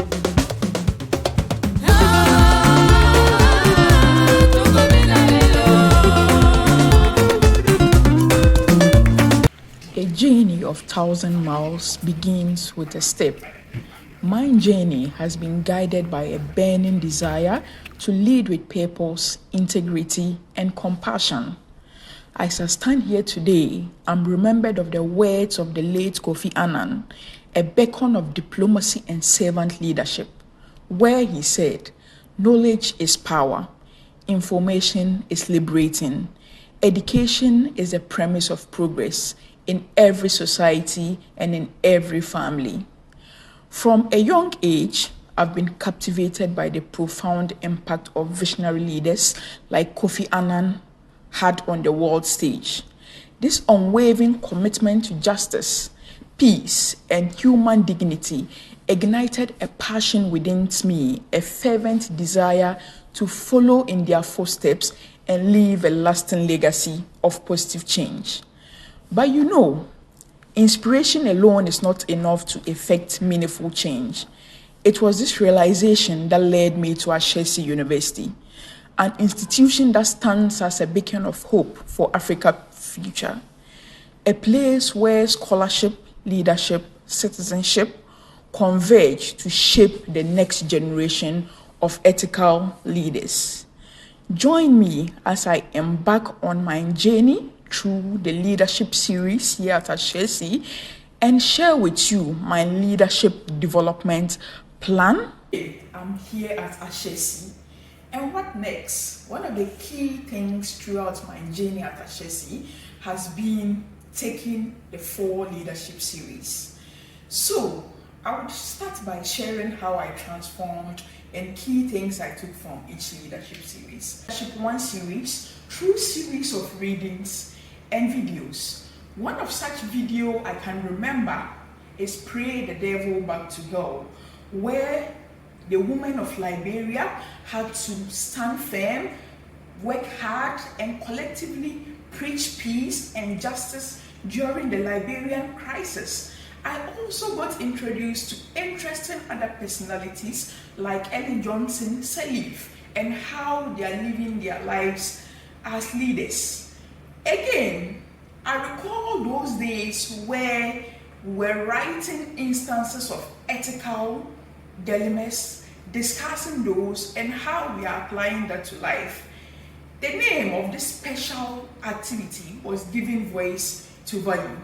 A journey of 1,000 miles begins with a step. My journey has been guided by a burning desire to lead with purpose, integrity, and compassion. As I stand here today, I'm remembered of the words of the late Kofi Annan, a beacon of diplomacy and servant leadership, where he said, "Knowledge is power, information is liberating, education is the premise of progress in every society and in every family." From a young age, I've been captivated by the profound impact of visionary leaders like Kofi Annan had on the world stage. This unwavering commitment to justice, peace, and human dignity ignited a passion within me, a fervent desire to follow in their footsteps and leave a lasting legacy of positive change. But inspiration alone is not enough to effect meaningful change. It was this realization that led me to Ashesi University, an institution that stands as a beacon of hope for Africa's future, a place where scholarship, leadership, citizenship converge to shape the next generation of ethical leaders. Join me as I embark on my journey through the leadership series here at Ashesi and share with you my leadership development plan. I'm here at Ashesi. And what next? One of the key things throughout my journey at Ashesi has been taking the 4 leadership series. So I would start by sharing how I transformed and key things I took from each leadership series. Leadership 1 series, through series of readings and videos. One of such video I can remember is Pray the Devil Back to Hell, where the women of Liberia had to stand firm, work hard, and collectively preach peace and justice during the Liberian crisis. I also got introduced to interesting other personalities like Ellen Johnson Sirleaf and how they are living their lives as leaders. Again, I recall those days where we were writing instances of ethical dilemmas, discussing those and how we are applying that to life. The name of this special activity was Giving Voice to Value.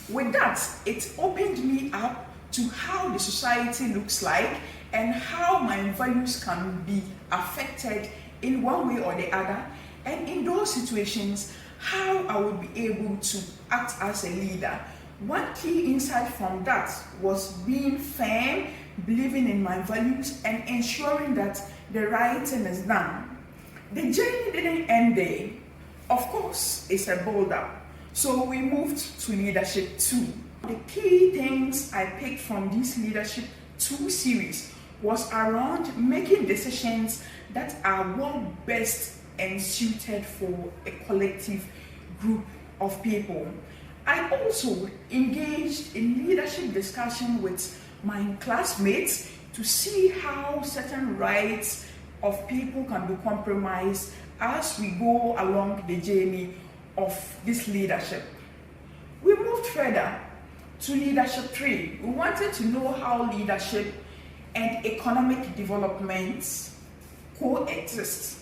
With that, it opened me up to how the society looks like and how my values can be affected in one way or the other, and in those situations, how I would be able to act as a leader. One key insight from that was being firm, believing in my values, and ensuring that the right thing is done. The journey didn't end there. Of course, it's a build up. So we moved to Leadership 2. The key things I picked from this Leadership 2 series was around making decisions that are well best and suited for a collective group of people. I also engaged in leadership discussion with my classmates to see how certain rights of people can be compromised as we go along the journey of this leadership. We moved further to Leadership 3. We wanted to know how leadership and economic development coexist.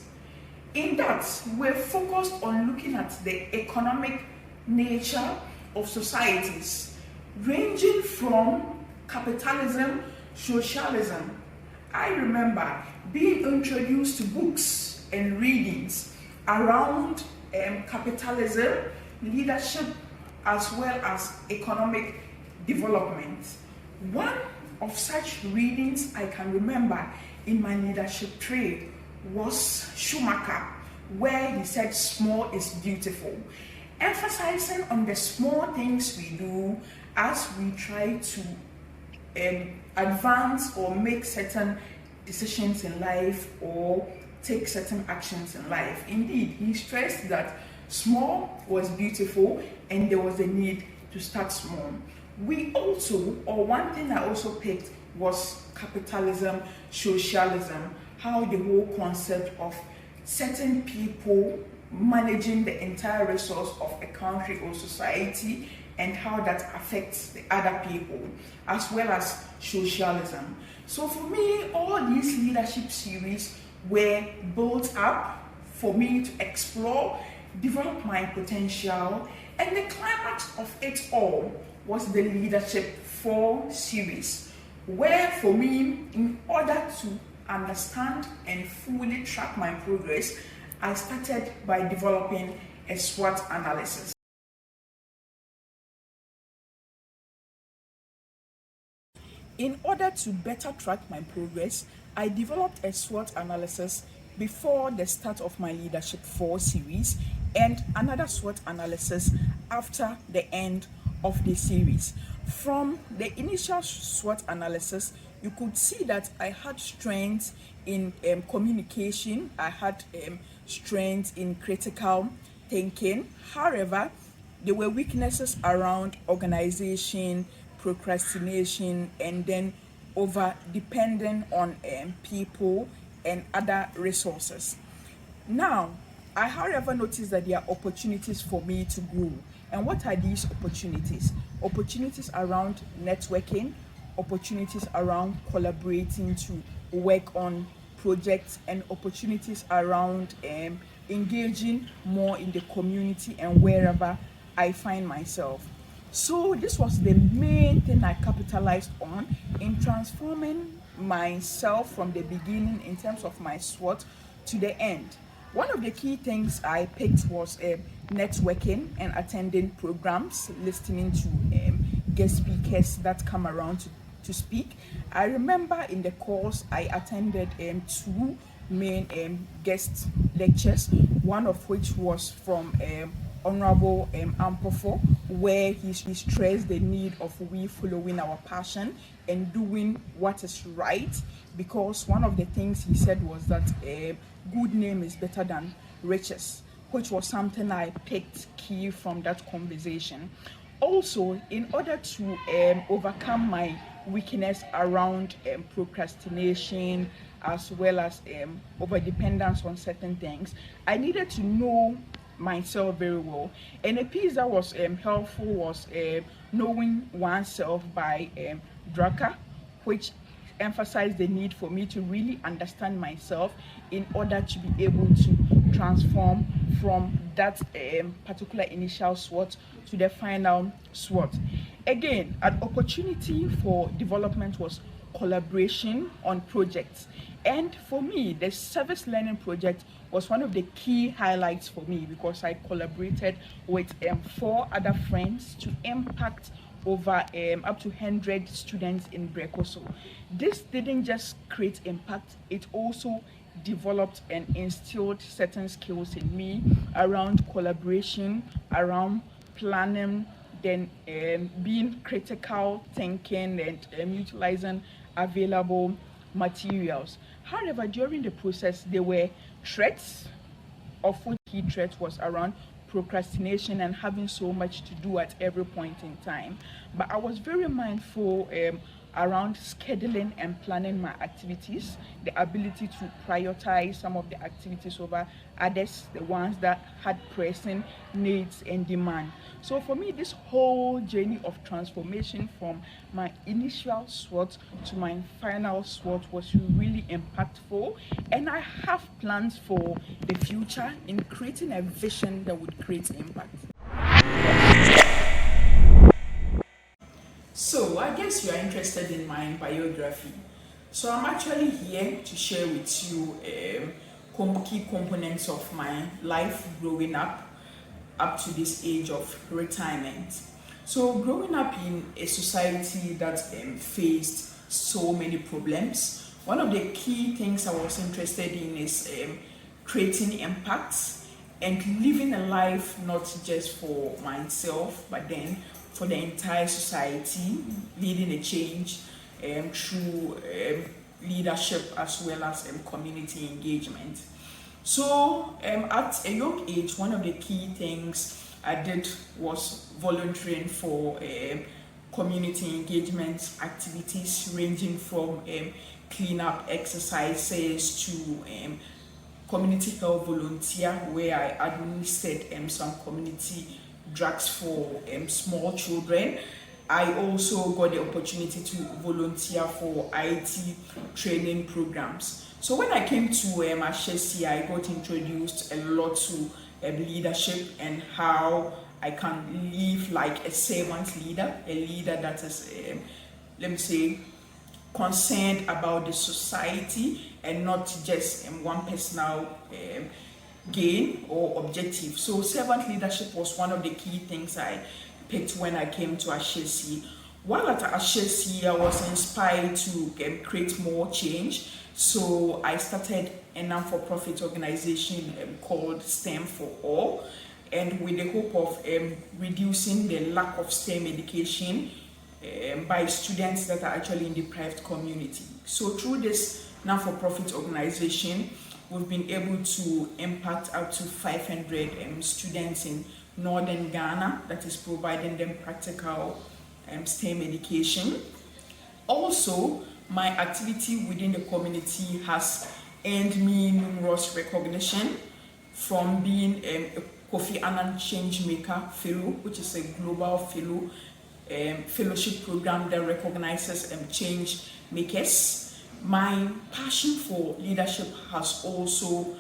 In that, we're focused on looking at the economic nature of societies, ranging from capitalism, socialism. I remember being introduced to books and readings around capitalism, leadership, as well as economic development. One of such readings I can remember in my leadership trade was Schumacher, where he said small is beautiful, emphasizing on the small things we do as we try to advance or make certain decisions in life or take certain actions in life. Indeed, he stressed that small was beautiful and there was a need to start small. One thing I also picked was capitalism, socialism, how the whole concept of certain people managing the entire resource of a country or society and how that affects the other people, as well as socialism. So for me, all these leadership series were built up for me to explore, develop my potential, and the climax of it all was the Leadership 4 series, where for me, in order to understand and fully track my progress, I started by developing a SWOT analysis. In order to better track my progress, I developed a SWOT analysis before the start of my Leadership 4 series and another SWOT analysis after the end of the series. From the initial SWOT analysis, you could see that I had strengths in communication, I had strengths in critical thinking. However, there were weaknesses around organization, procrastination, and then over depending on people and other resources. Now, I however noticed that there are opportunities for me to grow. And what are these opportunities? Opportunities around networking, opportunities around collaborating to work on projects, and opportunities around engaging more in the community and wherever I find myself. So this was the main thing I capitalized on in transforming myself from the beginning in terms of my SWOT to the end. One of the key things I picked was networking and attending programs, listening to guest speakers that come around to speak. I remember in the course I attended two main guest lectures, one of which was from Honorable Ampofo, where he stressed the need of we following our passion and doing what is right, because one of the things he said was that a good name is better than riches, which was something I picked key from that conversation. Also, in order to overcome my weakness around procrastination, as well as over dependence on certain things, I needed to know myself very well. And a piece that was helpful was Knowing Oneself by Drucker, which emphasized the need for me to really understand myself in order to be able to transform from that particular initial SWOT to the final SWOT. Again, an opportunity for development was collaboration on projects. And for me, the service learning project was one of the key highlights for me, because I collaborated with 4 other friends to impact over up to 100 students in Brekoso. This didn't just create impact, it also developed and instilled certain skills in me around collaboration, around planning, then being critical thinking, and utilizing available materials. However, during the process, there were threats, of which key threat was around procrastination and having so much to do at every point in time. But I was very mindful around scheduling and planning my activities, the ability to prioritize some of the activities over others, the ones that had pressing needs and demand. So for me, this whole journey of transformation from my initial SWOT to my final SWOT was really impactful, and I have plans for the future in creating a vision that would create impact. So I guess you are interested in my biography. So I'm actually here to share with you key components of my life growing up to this age of retirement. So growing up in a society that faced so many problems, one of the key things I was interested in is creating impacts and living a life not just for myself, but then for the entire society, leading a change through leadership as well as community engagement. So at a young age, one of the key things I did was volunteering for community engagement activities ranging from cleanup exercises to community health volunteer, where I administered some community drugs for small children. I also got the opportunity to volunteer for IT training programs. So when I came to Ashesi, I got introduced a lot to leadership and how I can live like a servant leader, a leader that is, let me say, concerned about the society and not just one personal gain or objective. So servant leadership was one of the key things I picked when I came to Ashesi. While at Ashesi, I was inspired to create more change. So I started a non-for-profit organization called STEM for All, and with the hope of reducing the lack of STEM education by students that are actually in deprived community. So through this non-for-profit organization, we've been able to impact up to 500 students in northern Ghana, that is providing them practical STEM education. Also, my activity within the community has earned me numerous recognition, from being a Kofi Annan Changemaker Fellow, which is a global fellow fellowship program that recognizes change makers. My passion for leadership has also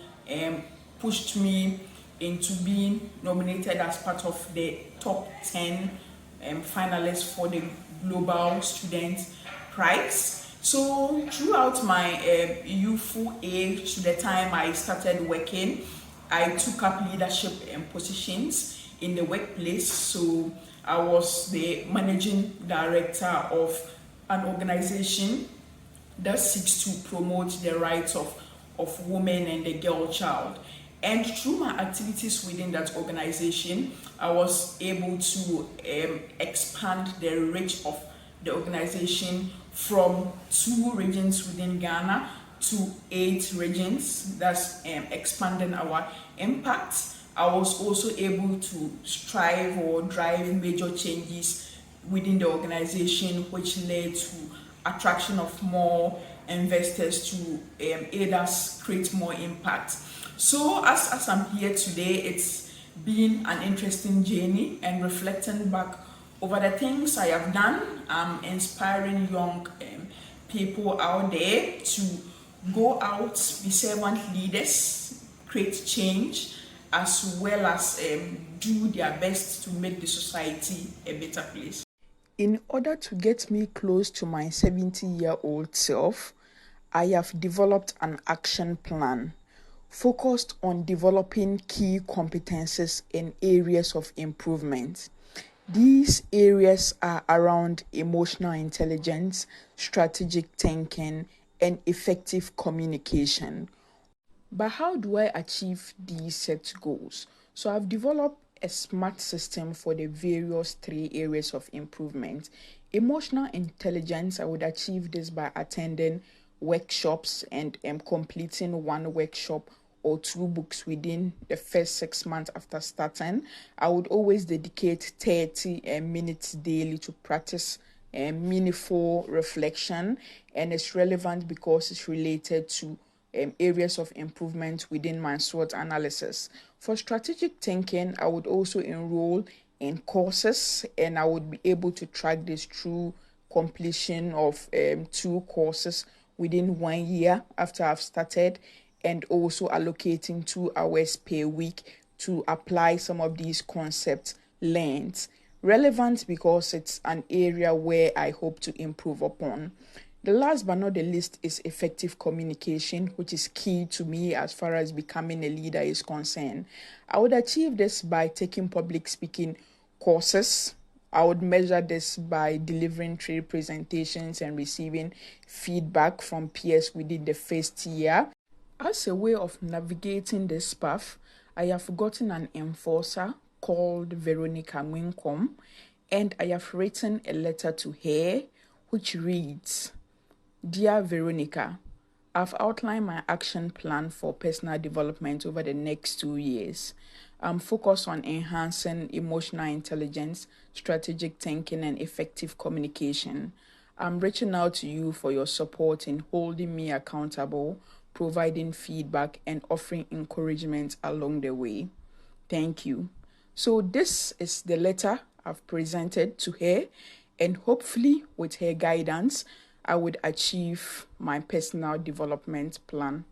pushed me into being nominated as part of the top 10 finalists for the Global Student Prize. So throughout my youthful age, to the time I started working, I took up leadership positions in the workplace. So I was the managing director of an organization that seeks to promote the rights of women and the girl child. And through my activities within that organization, I was able to expand the reach of the organization from 2 regions within Ghana to 8 regions. That's expanding our impact. I was also able to strive or drive major changes within the organization, which led to attraction of more investors to aid us create more impact. So as I'm here today, it's been an interesting journey, and reflecting back over the things I have done, I'm inspiring young people out there to go out, be servant leaders, create change, as well as do their best to make the society a better place. In order to get me close to my 70-year-old self, I have developed an action plan focused on developing key competences in areas of improvement. These areas are around emotional intelligence, strategic thinking, and effective communication. But how do I achieve these set goals? So I've developed a SMART system for the various 3 areas of improvement. Emotional intelligence, I would achieve this by attending workshops and completing 1 workshop or 2 books within the first 6 months after starting. I would always dedicate 30 minutes daily to practice meaningful reflection, and it's relevant because it's related to areas of improvement within my SWOT analysis. For strategic thinking, I would also enroll in courses, and I would be able to track this through completion of 2 courses within 1 year after I've started, and also allocating 2 hours per week to apply some of these concepts learned. Relevant because it's an area where I hope to improve upon. The last but not the least is effective communication, which is key to me as far as becoming a leader is concerned. I would achieve this by taking public speaking courses. I would measure this by delivering 3 presentations and receiving feedback from peers within the first year. As a way of navigating this path, I have gotten an enforcer called Veronica Winkom, and I have written a letter to her which reads, "Dear Veronica, I've outlined my action plan for personal development over the next 2 years. I'm focused on enhancing emotional intelligence, strategic thinking, and effective communication. I'm reaching out to you for your support in holding me accountable, providing feedback, and offering encouragement along the way. Thank you. So, this is the letter I've presented to her, and hopefully, with her guidance, I would achieve my personal development plan.